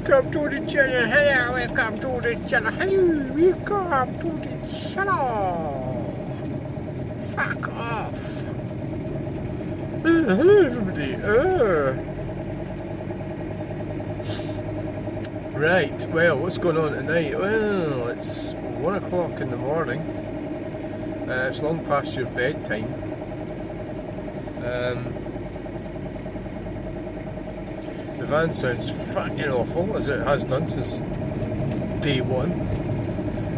welcome to the channel. Hello, welcome to the channel. Hello, welcome to the channel. Fuck off. Hello, everybody. Right, well, what's going on tonight? Well, it's 1 o'clock in the morning. It's long past your bedtime. The van sounds fucking awful, as it has done since day one.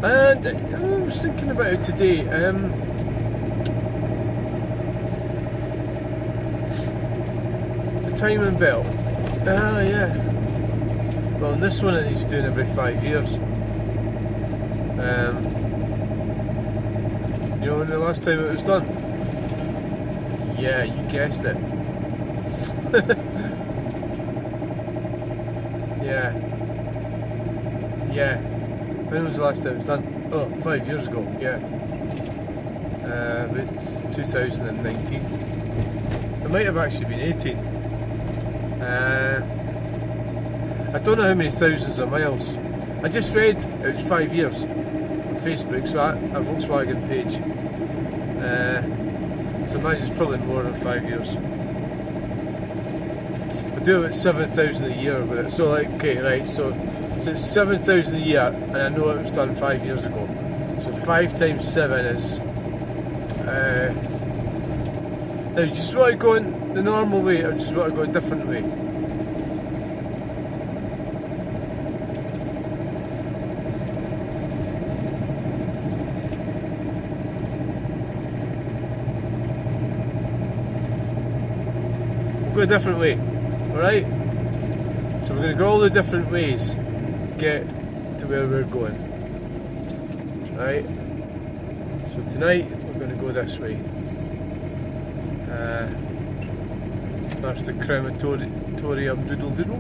And I was thinking about it today. The timing belt. Ah, yeah. Well, in this one it needs doing every 5 years. You know when the last time it was done? Yeah, you guessed it. Yeah. When was the last time it was done? Oh, 5 years ago, yeah. About 2019. It might have actually been 18. I don't know how many thousands of miles. I just read it was 5 years on Facebook, so a Volkswagen page. So I imagine it's probably more than 5 years. I do about 7,000 a year with it. So like, okay, right, so it's 7,000 a year, and I know it was done 5 years ago. So 5 times 7 is... now, do you just want to go in the normal way, or do you just want to go a different way? We'll go a different way, alright? So we're going to go all the different ways to get to where we're going. Right? So tonight we're going to go this way. That's the crematorium doodle doodle.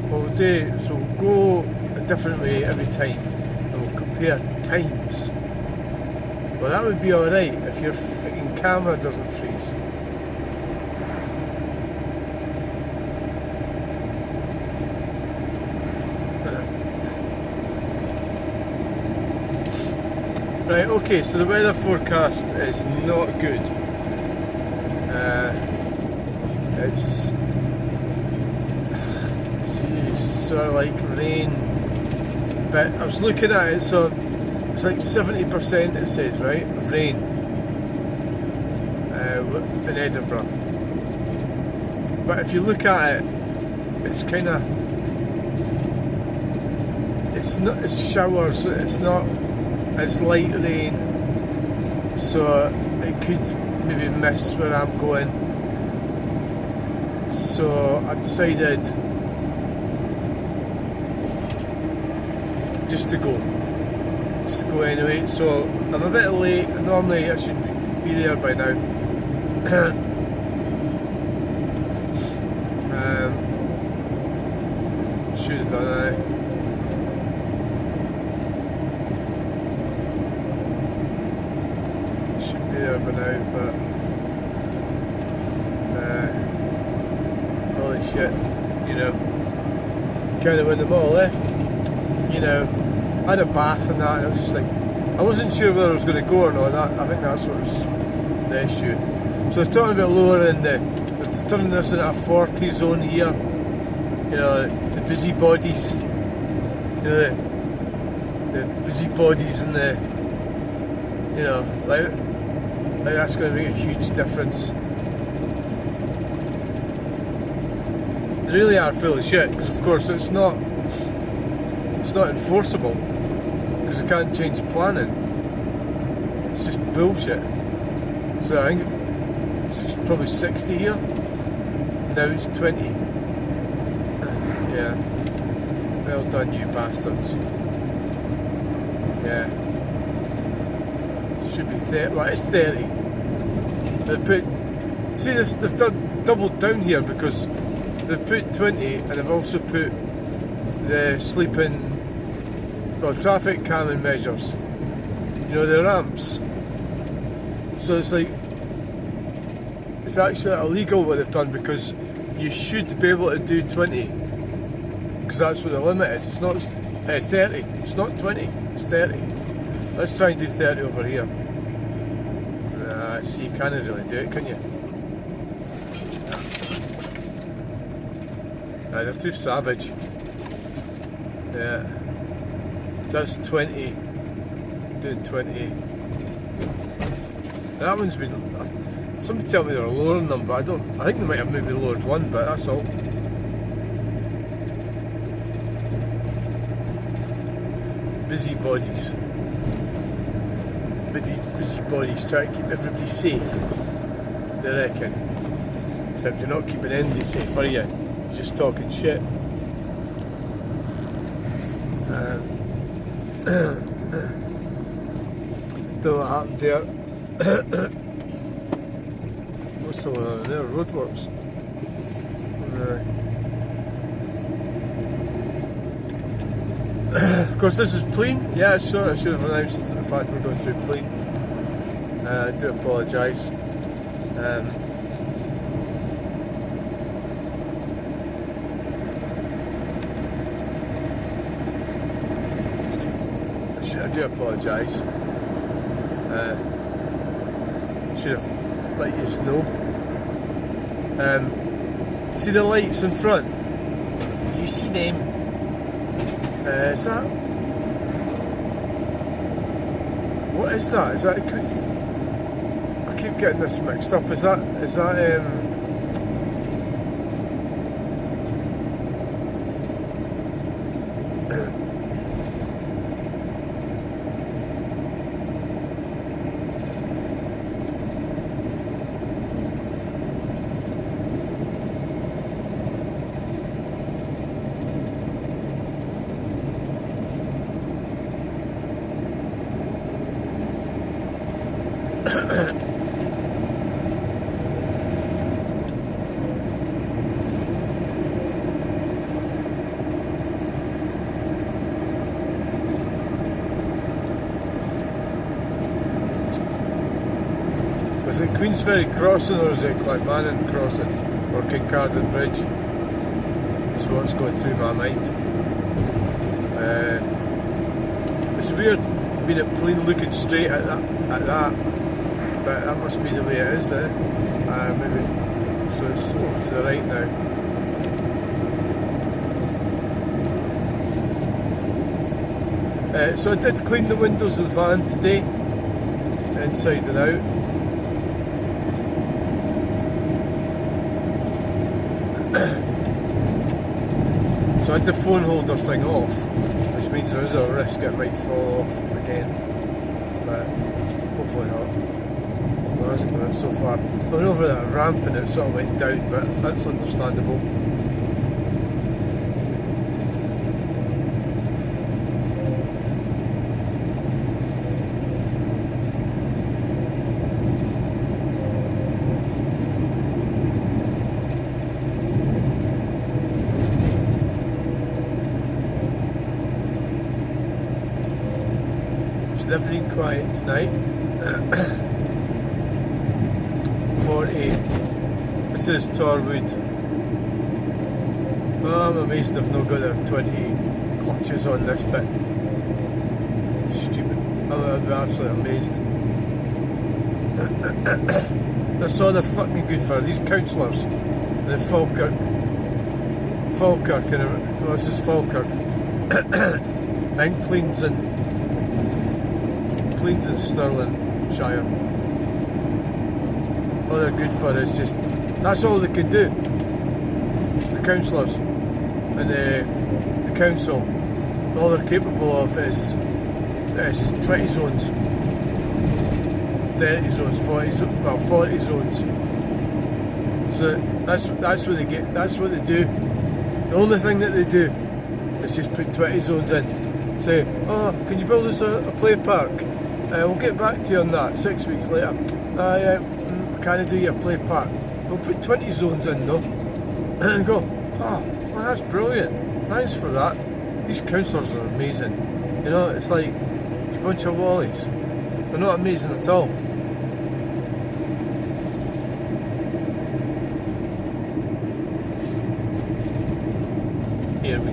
What we'll do is we'll go a different way every time and we'll compare times. Well, that would be alright if your freaking camera doesn't freeze. Right, okay, so the weather forecast is not good. It's sort of like rain, but I was looking at it, so it's like 70% it says, right, of rain in Edinburgh. But if you look at it, it's kind of, it's showers, it's light rain, so it could maybe miss where I'm going. So I decided just to go anyway. So I'm a bit late. Normally I should be there by now. Should have done that. Should be there by now, but holy shit, you know, kind of win them all, eh? You know, I had a bath and that, and I was just like, I wasn't sure whether I was going to go or not. I think that's what was the issue. So they're talking about lowering they're turning this into a 40 zone here. You know, the busybodies. You know, the busybodies and the, you know, like that's going to make a huge difference. They really are full of shit, because of course it's not enforceable, because they can't change planning. It's just bullshit. So I think it's probably 60 here. Now it's 20. Yeah. Well done, you bastards. Yeah. Should be 30. Well, it's 30. They've doubled down here, because they've put 20 and they've also put the sleeping, well, traffic calming measures. You know, the ramps. So it's like, it's actually illegal what they've done, because you should be able to do 20, because that's what the limit is. It's not 30, it's not 20, it's 30. Let's try and do 30 over here. See, you can't really do it, can you? They're too savage. Yeah. That's 20. Doing 20. That one's been... Somebody tell me they're lowering them, but I think they might have maybe lowered one, but that's all. Busybodies. Busybodies try to keep everybody safe, they reckon. Except you're not keeping anybody safe, are you? You're just talking shit. Don't know what happened there. What's the one on there? Roadworks. Of course, this is Plean. Yeah, sure, I should have announced the fact we're going through Plean. I do apologise. I do apologise. Should have let you know. See the lights in front? You see them? Is that... What is that? Is that... I keep getting this mixed up. Is that Is it Queensferry Crossing or is it Clackmannan Crossing or Kincardine Bridge? That's what's going through my mind. It's weird being at Plean looking straight at that, but that must be the way it is then. Maybe. So it's over to the right now. So I did clean the windows of the van today, inside and out. So I had the phone holder thing off, which means there is a risk it might fall off again, but hopefully not. Well, it hasn't done it so far. I went over that ramp and it sort of went down, but that's understandable. Living quiet tonight. 40. This is Torwood. Oh, I'm amazed they've not got their 20 clutches on this bit. Stupid. I'm absolutely amazed. That's all they're fucking good for. These councillors. The Falkirk and well, this is Falkirk. I think Plean's in Stirlingshire. All they're good for is just, that's all they can do. The councillors and the council, all they're capable of is 20 zones, 30 zones, 40 zones. So that's what they get. That's what they do. The only thing that they do is just put 20 zones in. Say, oh, can you build us a play park? We'll get back to you on that 6 weeks later. Yeah, can I do your play park? We'll put 20 zones in though. And go, oh, well, that's brilliant. Thanks for that. These councillors are amazing. You know, it's like a bunch of wallies. They're not amazing at all.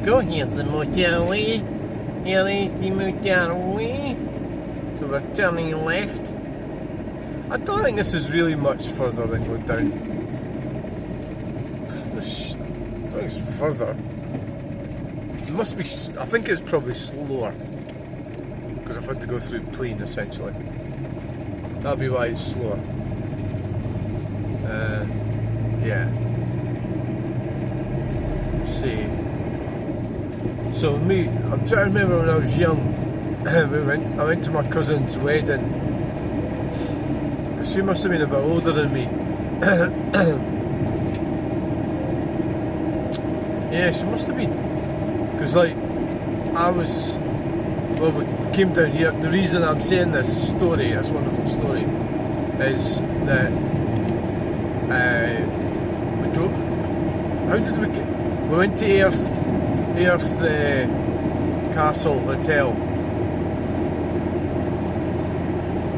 go. Here's the motorway. Here is the motorway. So we're turning left. I don't think this is really much further than going down. I think it's further. It must be. I think it's probably slower because I've had to go through Plean essentially. That'll be why it's slower. Yeah. Let's see. So me, I'm trying to remember when I was young. I went to my cousin's wedding. She must have been a bit older than me. Yeah, she must have been. Because like, well, we came down here. The reason I'm saying this story, this wonderful story, is that we drove. How did we get? We went to Earth Castle Hotel.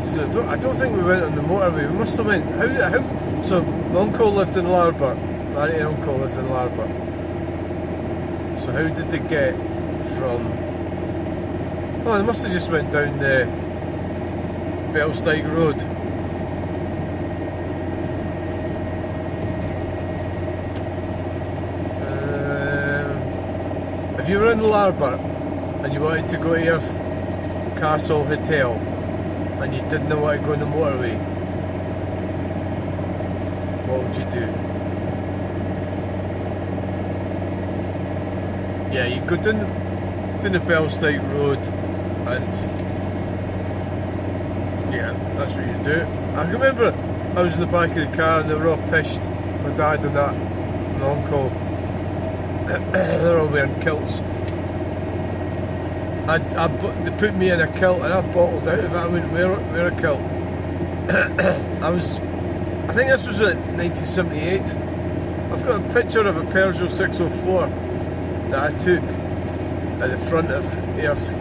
So I don't think we went on the motorway. We must have went. How? So my uncle lived in Larbert. My auntie and uncle lived in Larbert. So how did they get from? Oh, they must have just went down the Belsteig Road. If you were in Larbert and you wanted to go to Earth Castle Hotel and you didn't know what to go on the motorway, what would you do? Yeah, you go down the Belsteig Road and yeah, that's what you do. I remember I was in the back of the car and they were all pissed. My dad and that, my uncle. They're all wearing kilts. They put me in a kilt and I bottled out of it. I wouldn't wear a kilt. I think this was in 1978. I've got a picture of a Peugeot 604 that I took at the front of Earth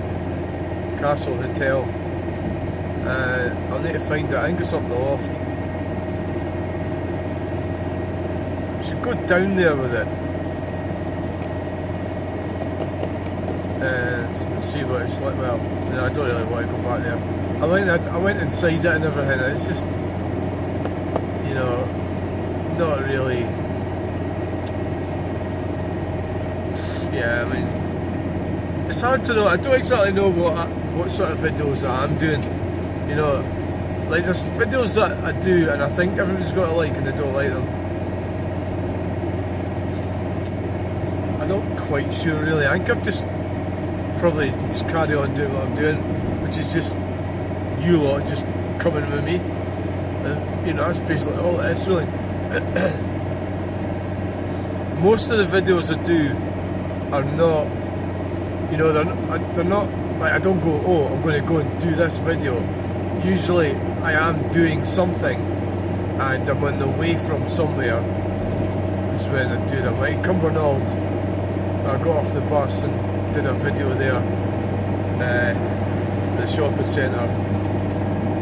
Castle Hotel. I'll need to find it. I think it's up the loft. I should go down there with it. And see what it's like. Well, no, I don't really want to go back there. I went inside it and everything. And it's just, you know, not really. Yeah, I mean, it's hard to know. I don't exactly know what sort of videos that I'm doing. You know, like there's videos that I do and I think everybody's got to like and they don't like them. I'm not quite sure really. I think I'm just probably just carry on doing what I'm doing, which is just you lot just coming with me, and you know that's basically all it is really. Most of the videos I do are not, you know, they're not like I don't go, oh, I'm going to go and do this video. Usually I am doing something and I'm on the way from somewhere. Is when I do them. Like Cumbernauld, I got off the bus and did a video there, the shopping centre.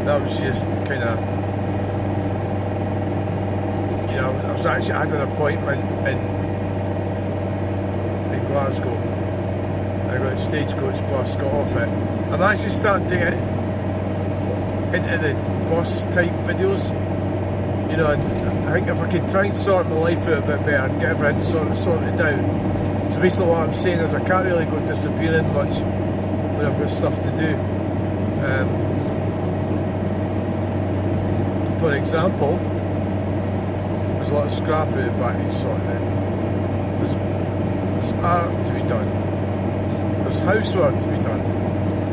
That was just kind of, you know, I was actually had an appointment in Glasgow. I got a stagecoach bus, got off it. I'm actually starting to get into the bus type videos. You know, I think if I could try and sort my life out a bit better and get everything sorted out. So basically what I'm saying is I can't really go disappearing much when I've got stuff to do. For example, there's a lot of scrap out the back he's sorting out. There's art to be done. There's housework to be done.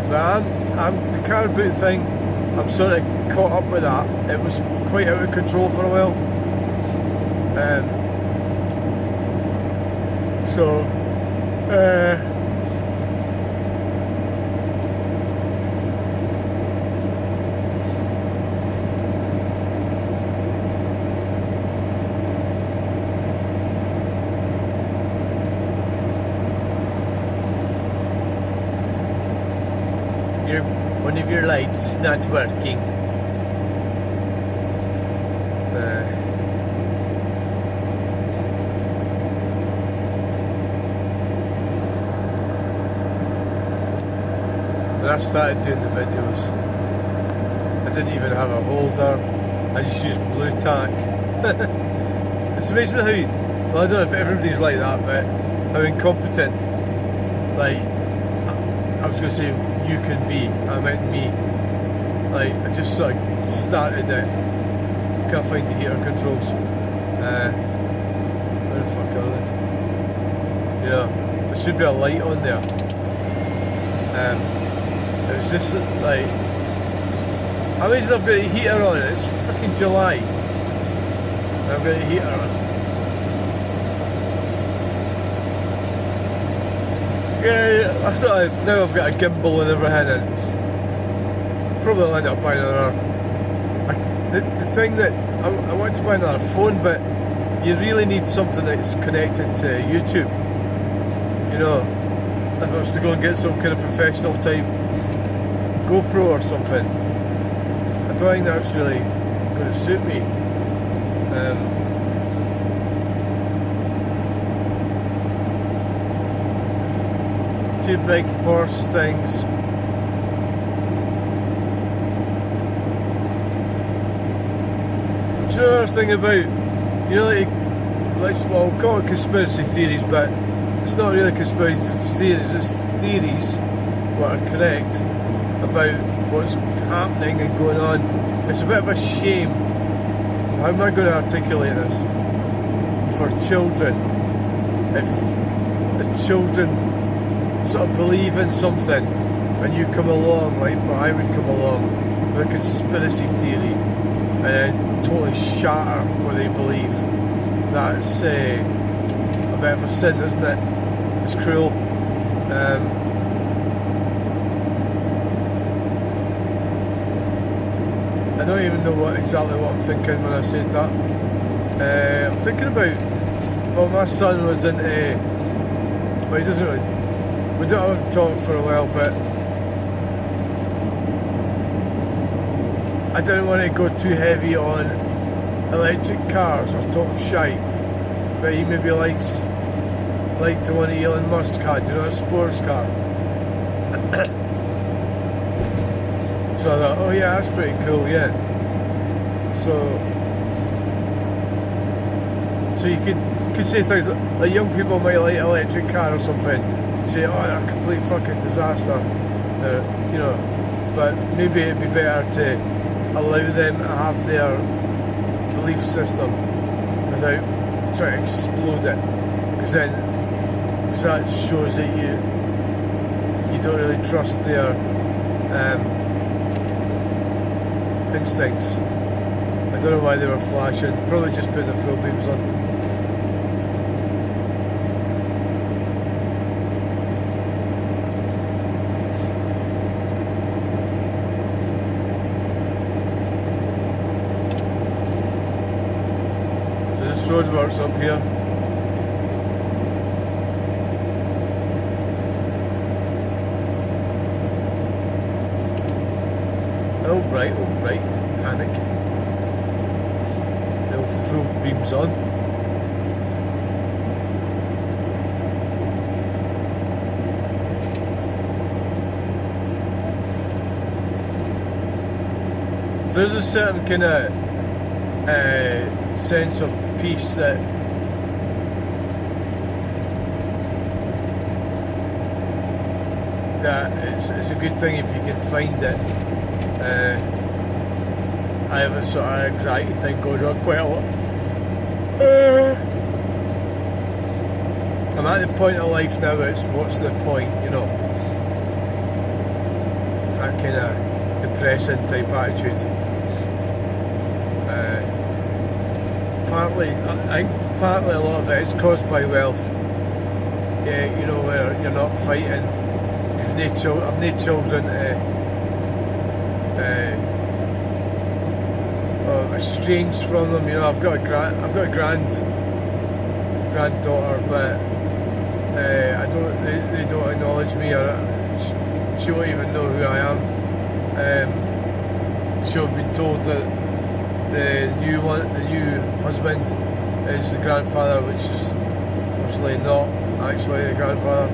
But I'm the car boot thing, I'm sort of caught up with that. It was quite out of control for a while. One of your lights is not working. I started doing the videos, I didn't even have a holder. I just used blue tack. It's amazing how, well, I don't know if everybody's like that, but how incompetent, like, I was going to say you can be, I meant me. Like, I just sort of started it. Can't find the heater controls. Where the fuck are they? Yeah, there should be a light on there. It was just like, amazing I've got a heater on. It's fucking July and I've got a heater on. Yeah, I sort of, now I've got a gimbal and everything, and probably I'll end up buying another. The thing that I want to buy another phone, but you really need something that's connected to YouTube. You know, if I was to go and get some kind of professional type GoPro or something, I don't think that's really going to suit me. Two big horse things. Do you know another thing about, you know, like well, we'll call it conspiracy theories, but it's not really conspiracy theories, it's theories what are correct about what's happening and going on. It's a bit of a shame. How am I going to articulate this? For children, if the children sort of believe in something and you come along, like I would come along with a conspiracy theory and then totally shatter what they believe, that's a bit of a sin, isn't it? It's cruel. I don't even know exactly what I'm thinking when I said that. I'm thinking about, well, my son was into, well, he doesn't really, we don't have to talk for a while, but I didn't want to go too heavy on electric cars or total shite, but he maybe liked the one that Elon Musk had, you know, a sports car. So I thought, oh yeah, that's pretty cool, yeah. So you could say things like young people might like electric car or something. Say, oh, they're a complete fucking disaster. You know, but maybe it'd be better to allow them to have their belief system without trying to explode it, because that shows that you don't really trust their instincts. I don't know why they were flashing, probably just putting the full beams on. So this roadworks up here. Alright, panic. No full beams on. So there's a certain kind of sense of peace that it's a good thing if you can find it. I have a sort of anxiety thing goes on quite a lot. I'm at the point of life now where it's what's the point, you know? That kind of depressing type attitude. Partly a lot of it is caused by wealth. Yeah, you know, where you're not fighting. I've no children estranged from them. You know, I've got a granddaughter, but they don't acknowledge me, or she won't even know who I am. She'll be told that the new husband is the grandfather, which is obviously not actually the grandfather.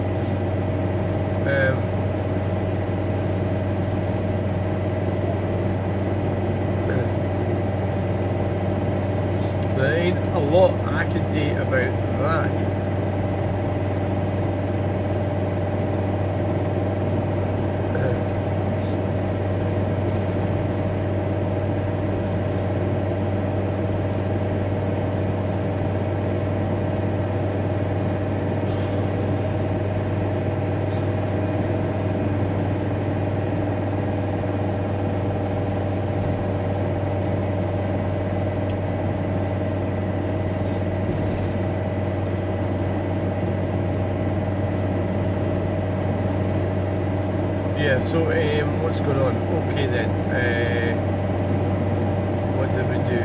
update about that. Yeah, so what's going on? Okay then, what did we do?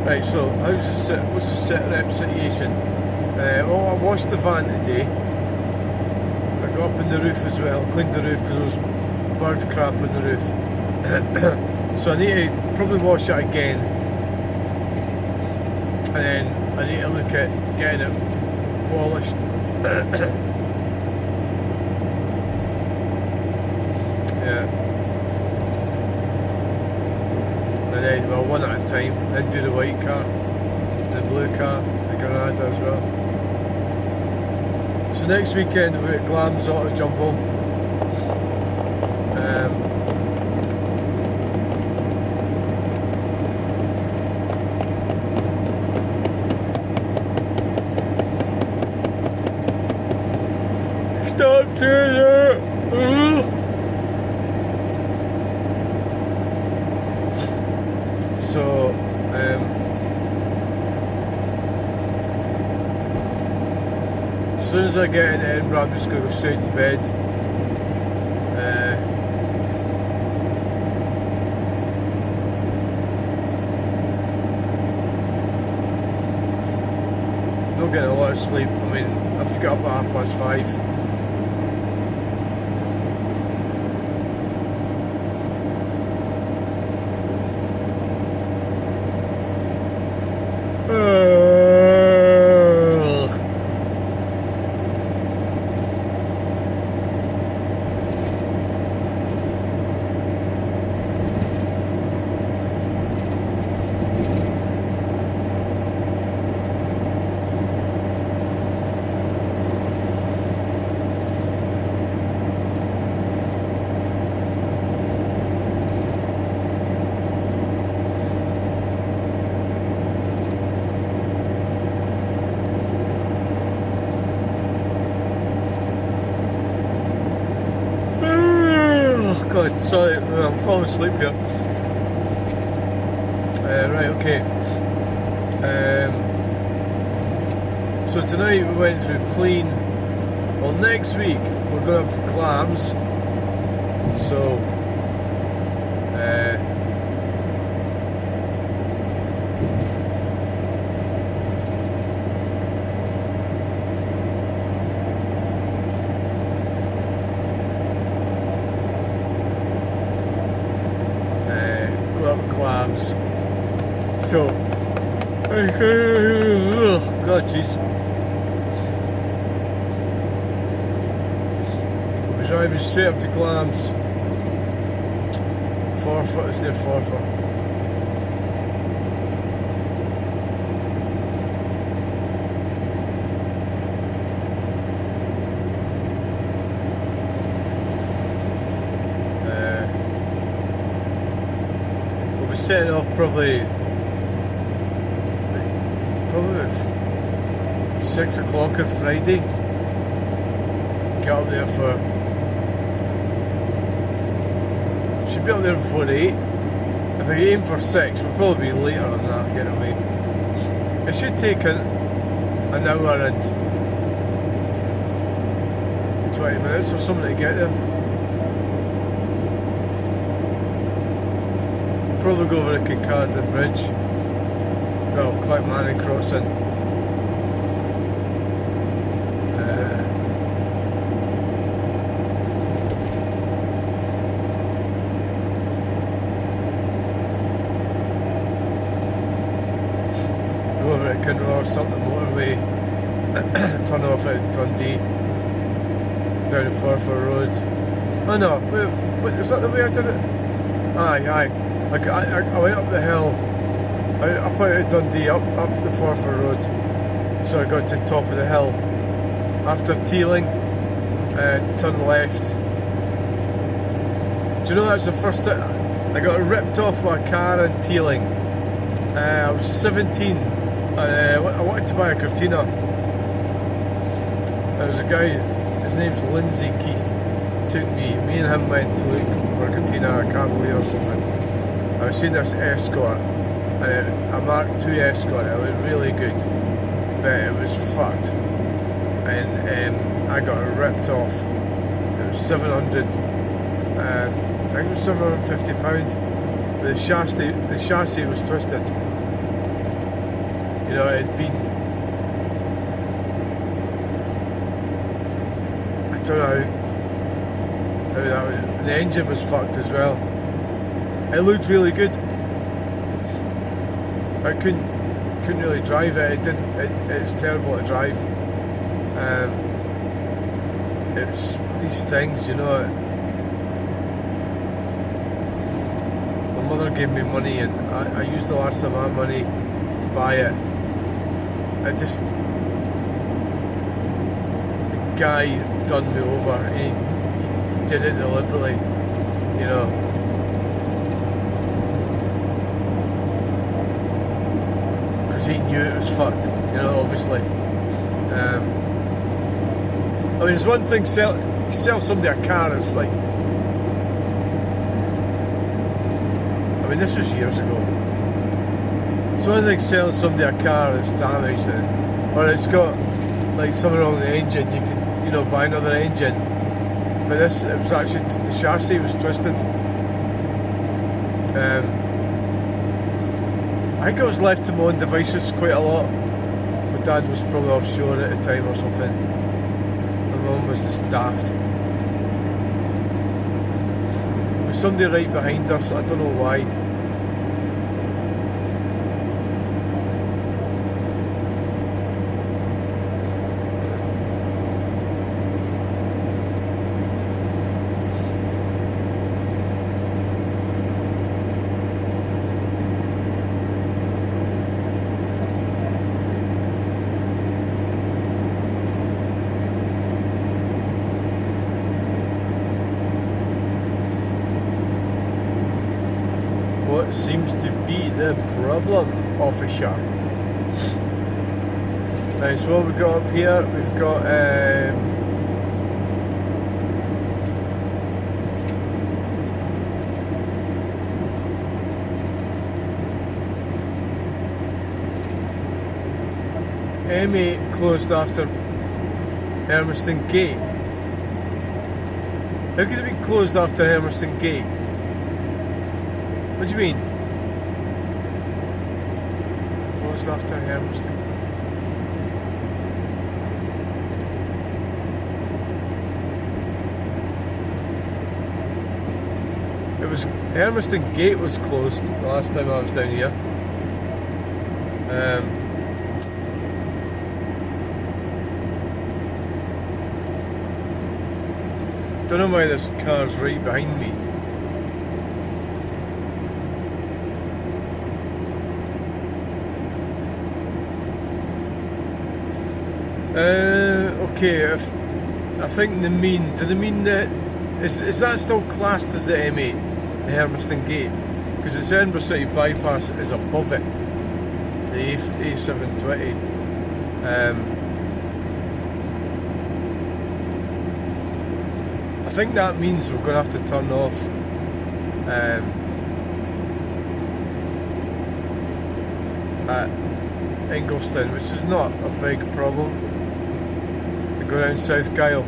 Right, so what's the sit rep situation? Well, I washed the van today. I got up on the roof as well, cleaned the roof because there was bird crap on the roof. So I need to probably wash it again, and then I need to look at getting it polished. Yeah. And then, well, one at a time, then do the white car, the blue car, the Granada as well. So next weekend we're at Glam's Auto Jump Home. Stop doing that! So, as soon as I get into Edinburgh, I'm just going to go straight to bed. Not getting a lot of sleep. I mean, I have to get up at 5:30. God, sorry, I'm falling asleep here. Right, okay. So tonight we went through Plean. Well, next week we're going up to Clams. So, So, God, jeez. We're driving straight up to Clams. Forfar, is there Forfar? We'll be setting off probably at 6 o'clock on Friday. Get up there for... should be up there before 8. If I aim for 6, we'll probably be later than that, get away. It should take an hour and 20 minutes or something to get there. Probably go over the Calder Bridge. Well, Clackmanning crossing. Go over at Kinross up the motorway. Turn off at Dundee. Down the Forfar Road. Oh no, wait, is that the way I did it? Aye. I went up the hill. up out of Dundee, up the Forfar Road. So I got to the top of the hill. After Teeling, turn left. Do you know that's the first time I got ripped off my car in Teeling? I was 17. I wanted to buy a Cortina. There was a guy, his name's Lindsay Keith, took me and him went to look for a Cortina, a Cavalier or something. I was seeing this Escort, a Mark II Escort. It looked really good, but it was fucked, and I got ripped off. It was 700, I think it was £750. The chassis was twisted. You know, it had been, I don't know how that was, the engine was fucked as well. It looked really good. I couldn't really drive it. It was terrible to drive. It was these things, you know. My mother gave me money, and I used the last of my money to buy it. The guy done me over. He did it deliberately, you know. Because he knew it was fucked, you know, obviously. I mean, there's one thing, you sell somebody a car, it's like, I mean, this was years ago. It's one thing selling somebody a car that's damaged, or it's got like something wrong with the engine, you can, you know, buy another engine. But this, it was actually, the chassis was twisted. I think I was left to my own devices quite a lot. My dad was probably offshore at the time or something. My mum was just daft. There was somebody right behind us, I don't know why. What seems to be the problem, officer? Right, so what we've got up here, we've got M8 closed after Hermiston Gait. How could it be closed after Hermiston Gait? What do you mean? Closed after Hermiston. It was Hermiston Gait was closed the last time I was down here. Don't know why this car's right behind me. Okay, I think do they mean that, is that still classed as the M8, the Hermiston Gait? Because it's Edinburgh City Bypass is above it, the A720. I think that means we're going to have to turn off at Ingleston, which is not a big problem. We go down South Gyle.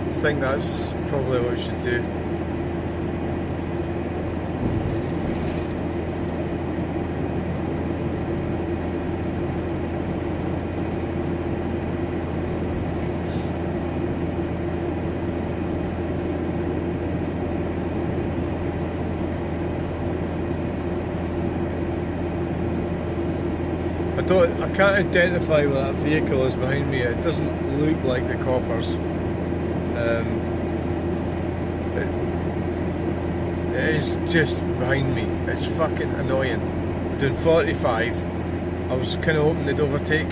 I think that's probably what we should do. I can't identify what that vehicle is behind me. It doesn't look like the Coppers. It is just behind me. It's fucking annoying. Doing 45. I was kind of hoping they'd overtake.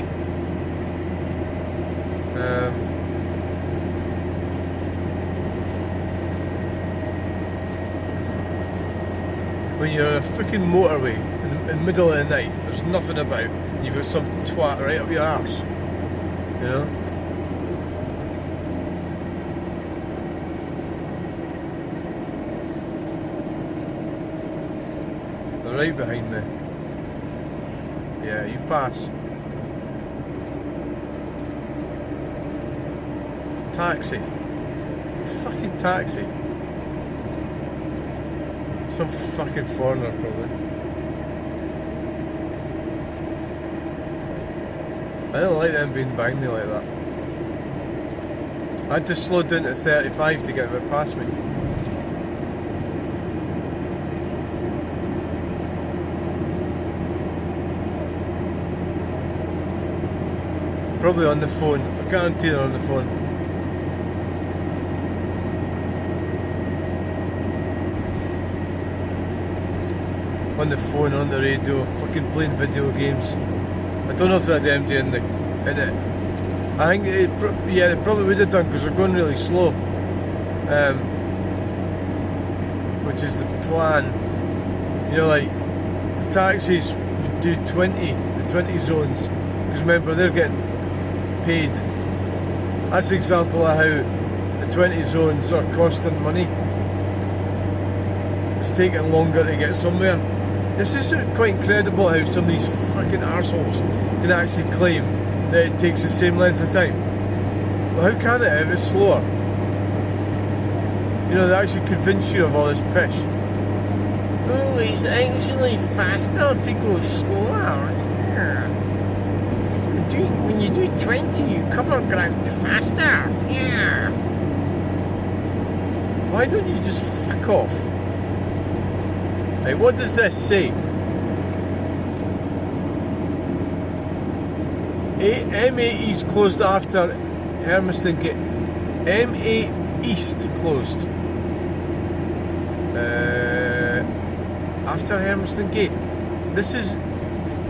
When you're on a freaking motorway in the middle of the night, there's nothing about, you've got some twat right up your arse, you know? They're right behind me. Yeah, you pass. Taxi. Fucking taxi. Some fucking foreigner, probably. I don't like them being behind me like that. I had to slow down to 35 to get them past me. Probably on the phone. I guarantee they're on the phone. On the phone, on the radio, fucking playing video games. I don't know if they had MD in it. I think they probably would have done because they're going really slow. Which is the plan. You know, like the taxis would do 20, the 20 zones, because remember they're getting paid. That's an example of how the 20 zones are costing money. It's taking longer to get somewhere. This is quite incredible how some of these fucking arseholes can actually claim that it takes the same length of time. Well, how can it if it's slower? You know, they actually convince you of all this pish. Oh, it's actually faster to go slower. Yeah. When you do 20, you cover ground faster. Yeah. Why don't you just fuck off? Hey, what does this say? M8 East closed after Hermiston Gait. M8 East closed. After Hermiston Gait. This is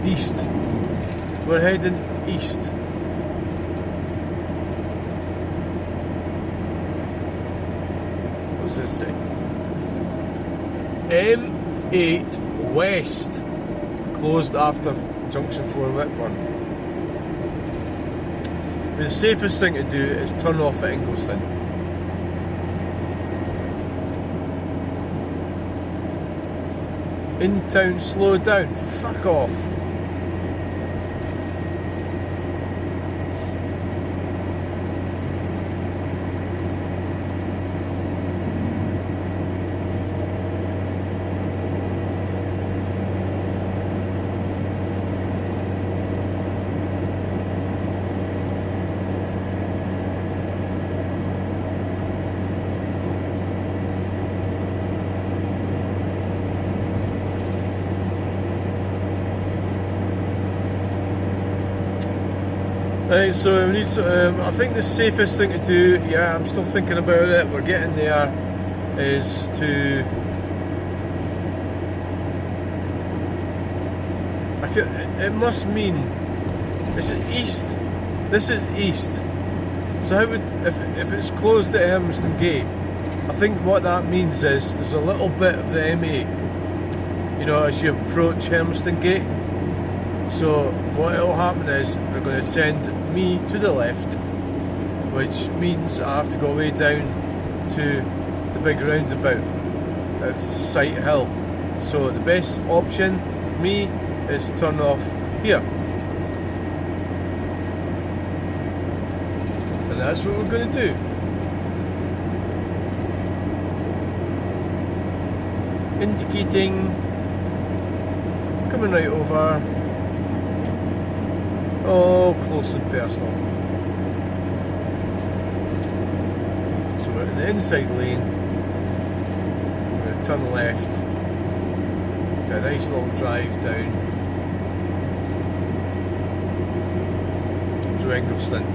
east. We're heading east. What does this say? M8 West closed after Junction 4 Whitburn. The safest thing to do is turn off at Ingleston. In town, slow down. Fuck off. Right, so we need to, I think the safest thing to do, yeah, I'm still thinking about it, we're getting there, is to... it must mean, is it east? This is east. So how would, if it's closed at Hermiston Gait, I think what that means is there's a little bit of the M8, you know, as you approach Hermiston Gait. So what will happen is they're going to send me to the left, which means I have to go way down to the big roundabout at Sight Hill. So the best option for me is to turn off here. And that's what we're going to do. Indicating, coming right over. Oh, close and personal. So we're in the inside lane. We're going to turn left. Get a nice little drive down through Ingleston.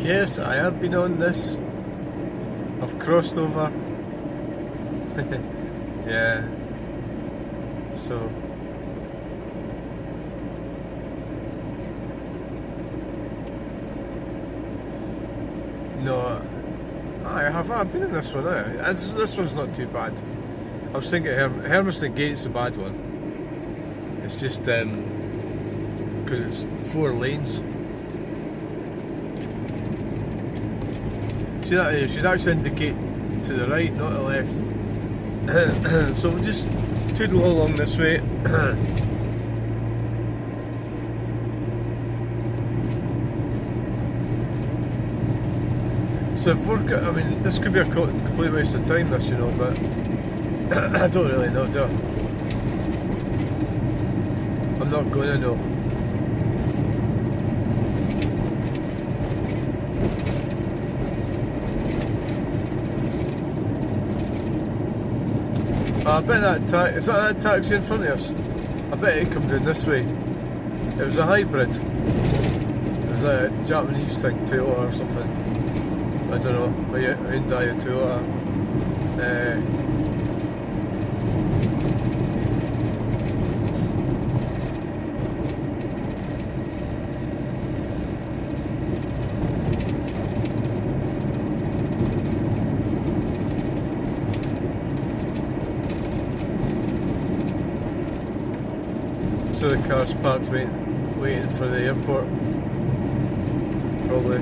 Yes, I have been on this. I've crossed over. Yeah. So. No, I've been in this one. This one's not too bad. I was thinking Hermiston Gait's a bad one. It's just because it's 4 lanes. See that? You should actually indicate to the right, not the left. So we'll just toodle along this way. So I mean, this could be a complete waste of time, this, you know, but I don't really know, do I? I'm not going to know. I bet is that taxi in front of us? I bet it come down this way. It was a hybrid. It was a Japanese thing, Toyota or something. I don't know, but yeah, Hyundai or Toyota. So the car's parked waiting for the airport, probably.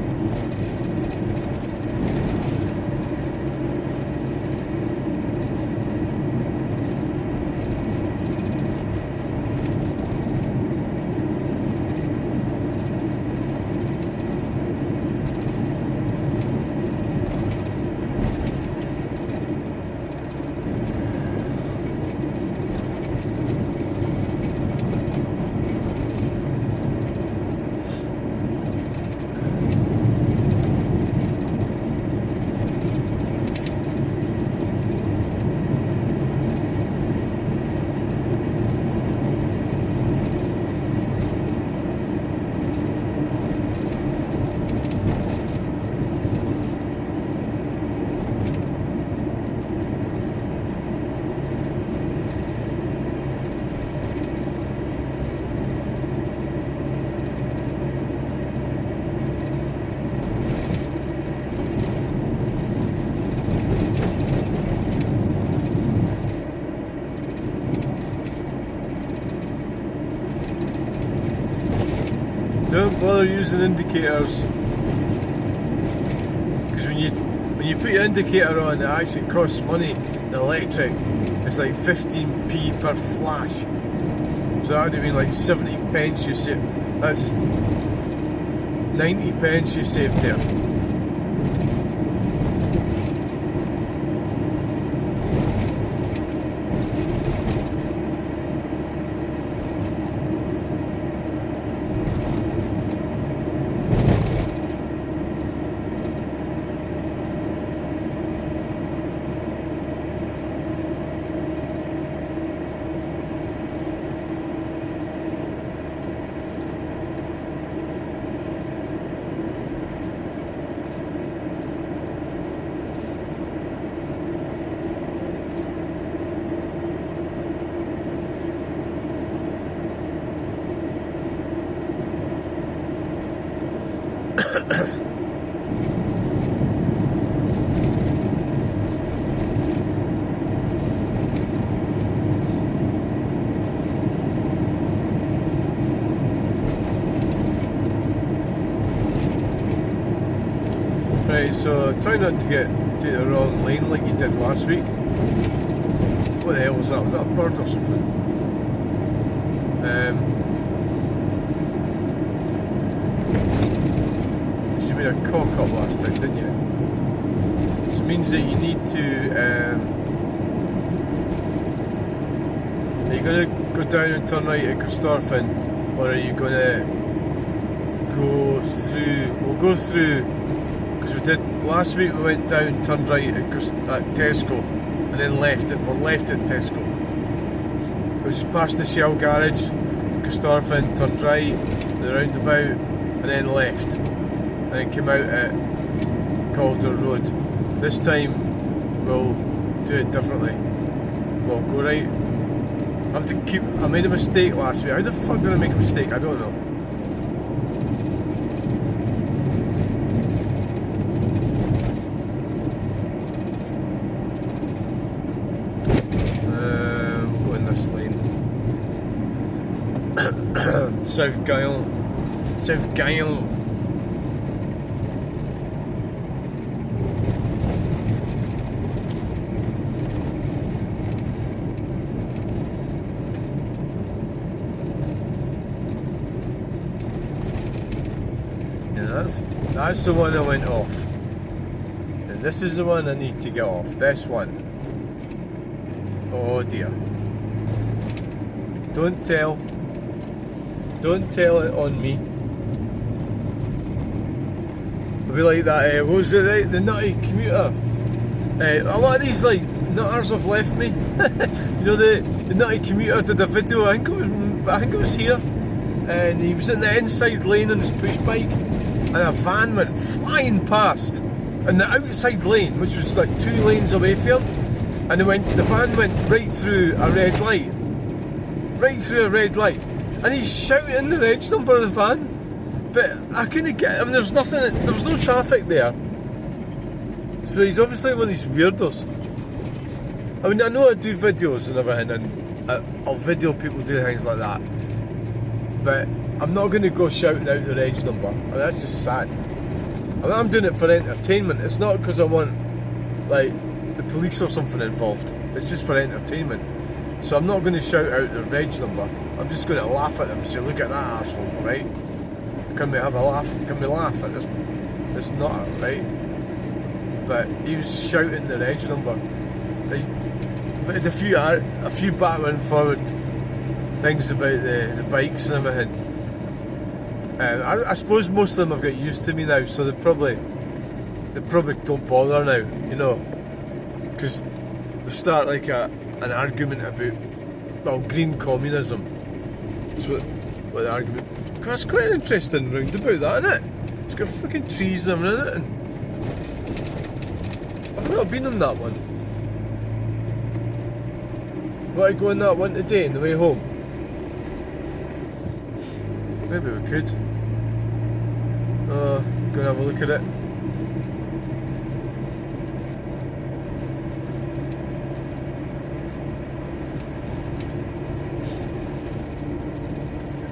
Don't bother using indicators, because when you put your indicator on, it actually costs money. The electric, it's like 15p per flash, so that would mean like 70 pence you save. That's 90 pence you saved there. Right, so try not to take the wrong lane like you did last week. What the hell was that? Was that a bird or something? You made a cock up last time, didn't you? So it means that you need to. Are you going to go down and turn right at Glenbervie, or are you going to go through? We'll go through, because we did last week. We went down, turned right at Tesco, and then left at Tesco. We just passed the Shell garage, Glenbervie, turned right, the roundabout, and then left. And then came out at Calder Road. This time we'll do it differently. We'll go right. I made a mistake last week. How the fuck did I make a mistake? I don't know. Go in this lane. South Gyle. South Gyle. That's the one I went off. And this is the one I need to get off. This one. Oh dear. Don't tell. Don't tell it on me. It'll be like that, what was it, the nutty commuter. A lot of these like nutters have left me. You know, the nutty commuter did a video, I think it was here. And he was in the inside lane on his push bike. And a van went flying past in the outside lane, which was like 2 lanes away from him, and the van went right through a red light, and he's shouting the reg number of the van, but I couldn't get him. There was no traffic there, so he's obviously one of these weirdos. I mean, I know I do videos and everything, and I'll video people doing things like that, but I'm not going to go shouting out the reg number. I mean, that's just sad. I mean, I'm doing it for entertainment. It's not because I want, like, the police or something involved. It's just for entertainment. So I'm not going to shout out the reg number. I'm just going to laugh at them and say, look at that arsehole, right? Can we have a laugh? Can we laugh at this nutter, right? But he was shouting the reg number. But a few backward and forward things about the bikes and everything. I suppose most of them have got used to me now, so they probably don't bother now, you know, because they start like an argument about, well, green communism. That's what the argument. That's quite an interesting roundabout, that, isn't it? It's got fucking trees and everything in it. I've not been on that one. Want to go on that one today on the way home? Maybe we could. Go and have a look at it.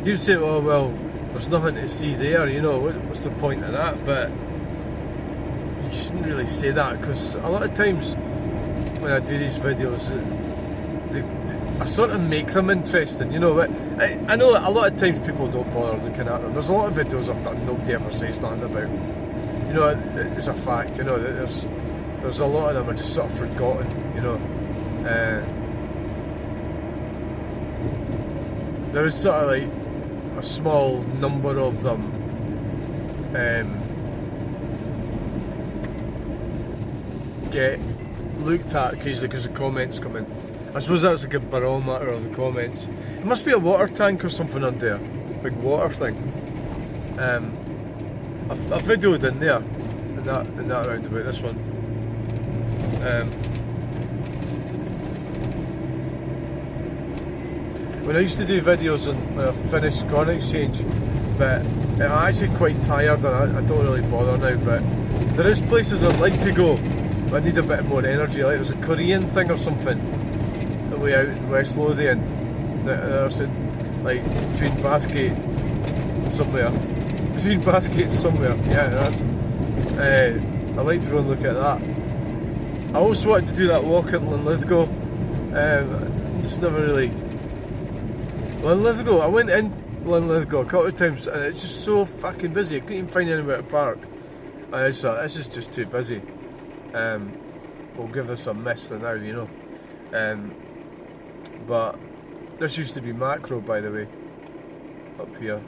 You'd say, oh well, there's nothing to see there, you know, what's the point of that? But you shouldn't really say that, because a lot of times when I do these videos, I sort of make them interesting, you know. But I know a lot of times people don't bother looking at them. There's a lot of videos I've done nobody ever says nothing about. You know, it's a fact, you know, that there's a lot of them are just sort of forgotten, you know. There is sort of like a small number of them get looked at occasionally because the comments come in. I suppose that's like a barometer of the comments. It must be a water tank or something under there, big water thing. I've videoed in there, in that roundabout, this one. When I used to do videos when I finished Corn Exchange, but I'm actually quite tired and I don't really bother now, but there is places I'd like to go, but I need a bit more energy. Like there's a Korean thing or something way out in West Lothian, there's like between Bathgate and somewhere, yeah, that's, I'd like to go and look at that. I also wanted to do that walk at Linlithgow. It's never really Linlithgow. I went in Linlithgow a couple of times and it's just so fucking busy. I couldn't even find anywhere to park. I just thought, this is just too busy. We'll give this a miss for now, you know. But this used to be Macro, by the way, up here.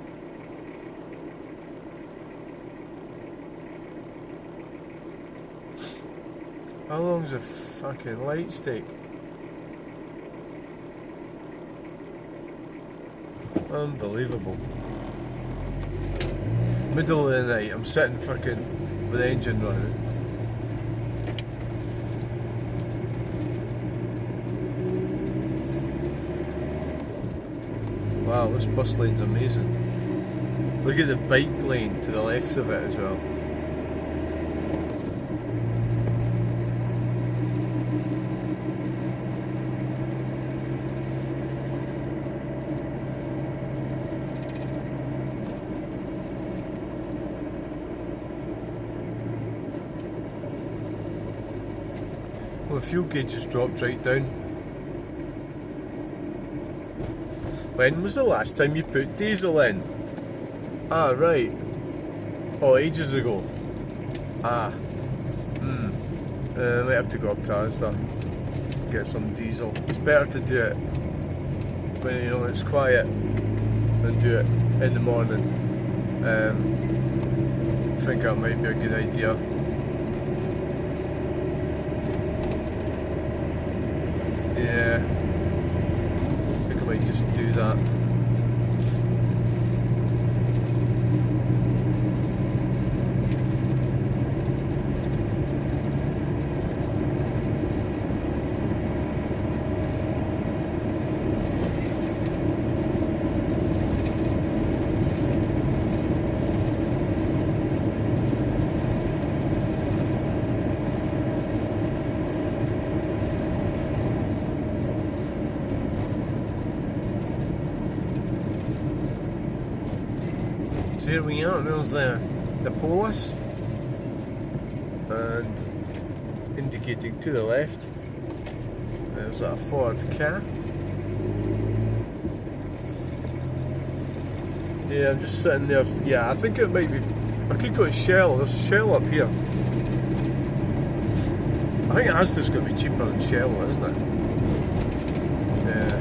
How long's a fucking light stake? Unbelievable. middle of the night, I'm sitting fucking with the engine running. Wow, this bus lane's amazing. Look at the bike lane to the left of it as well. Well, the fuel gauge just dropped right down. When was the last time you put diesel in? Ah, right. Oh, ages ago. Ah. I might have to go up to ASDA, get some diesel. It's better to do it when, you know, it's quiet than do it in the morning. I think that might be a good idea. Yeah, I think I might just do that. Here we are, there's the Polis, and indicating to the left, there's a Ford car. Yeah, I'm just sitting there. Yeah, I think it might be, I could go to Shell. There's a Shell up here. I think ASDA's going to be cheaper than Shell, isn't it? Yeah.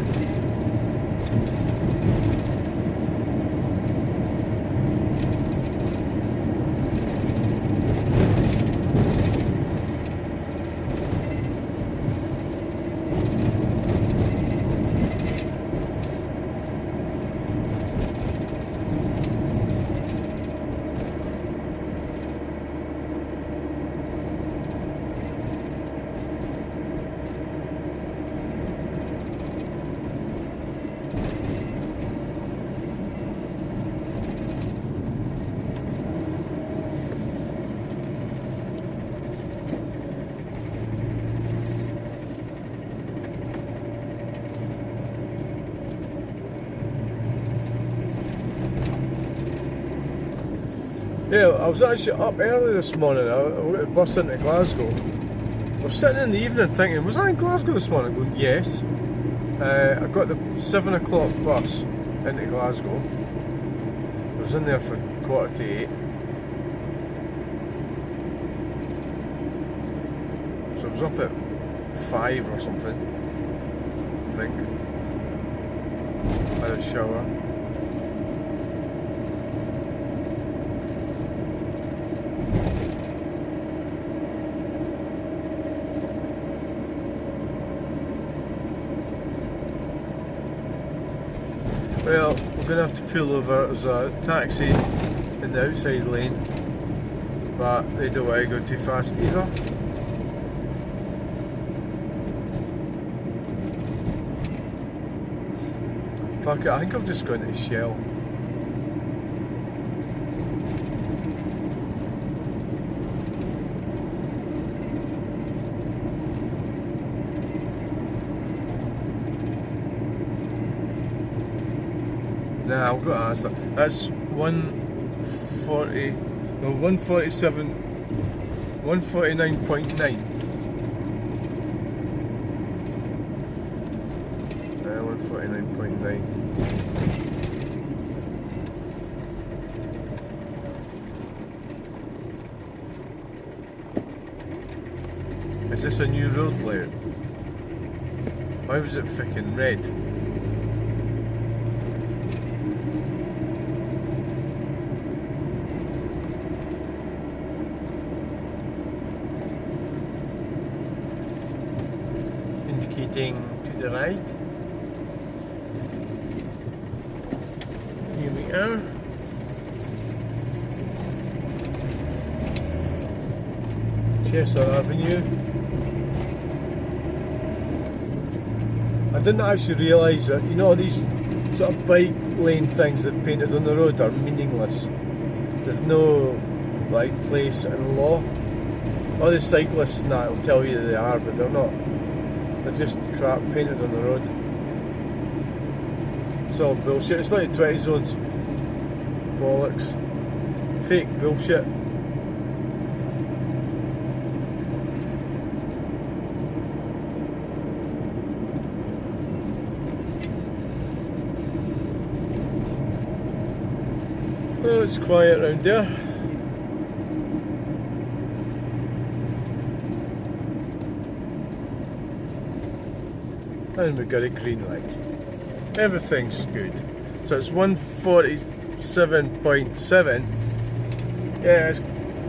Yeah, I was actually up early this morning. I got a bus into Glasgow. I was sitting in the evening thinking, was I in Glasgow this morning? Going, yes. I got the 7 o'clock bus into Glasgow. I was in there for 7:45. So I was up at 5 or something, I think. I had a shower. Well, we're going to have to pull over. There's a taxi in the outside lane, but they don't want to go too fast either. Fuck it, I think I'm just going to Shell. Nah, I'll go to ASDA. That's 140, no, 147, 149.9. 149.9. Is this a new road layout? Why was it freaking red? To the right. Here we are. Chester Avenue. I didn't actually realise that, you know, these sort of bike lane things they've painted on the road are meaningless. They've no, like, place in law. All the cyclists and that will tell you they are, but they're not. They're just crap painted on the road. It's all bullshit. It's like the 20 zones. Bollocks. Fake bullshit. Oh, it's quiet around there. And we've got a green light. Everything's good. So it's 147.7. Yeah, it's a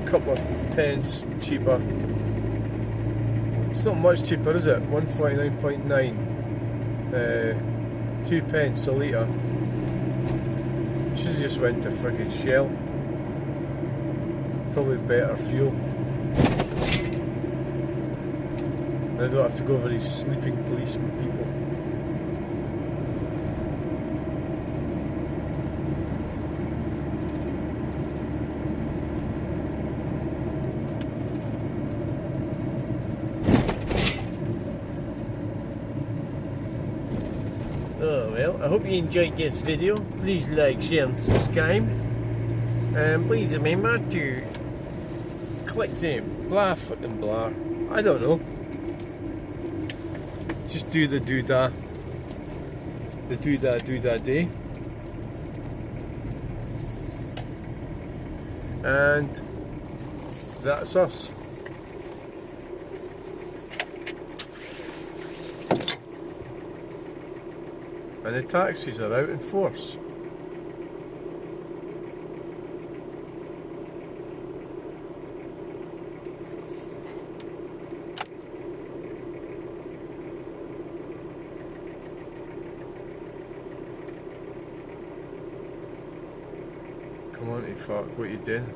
couple of pence cheaper. It's not much cheaper, is it? 149.9. 2 pence a litre. Should have just went to friggin' Shell. Probably better fuel. And I don't have to go over these sleeping policemen people. Oh well, I hope you enjoyed this video. Please like, share and subscribe. And please remember to click the blah fucking blah. I don't know. Just do the doodah. The doodah day. And that's us. And the taxis are out in force. Come on, you fuck, what you doing?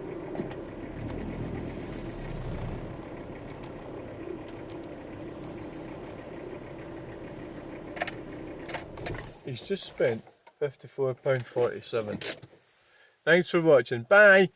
He's just spent £54.47. Thanks for watching. Bye!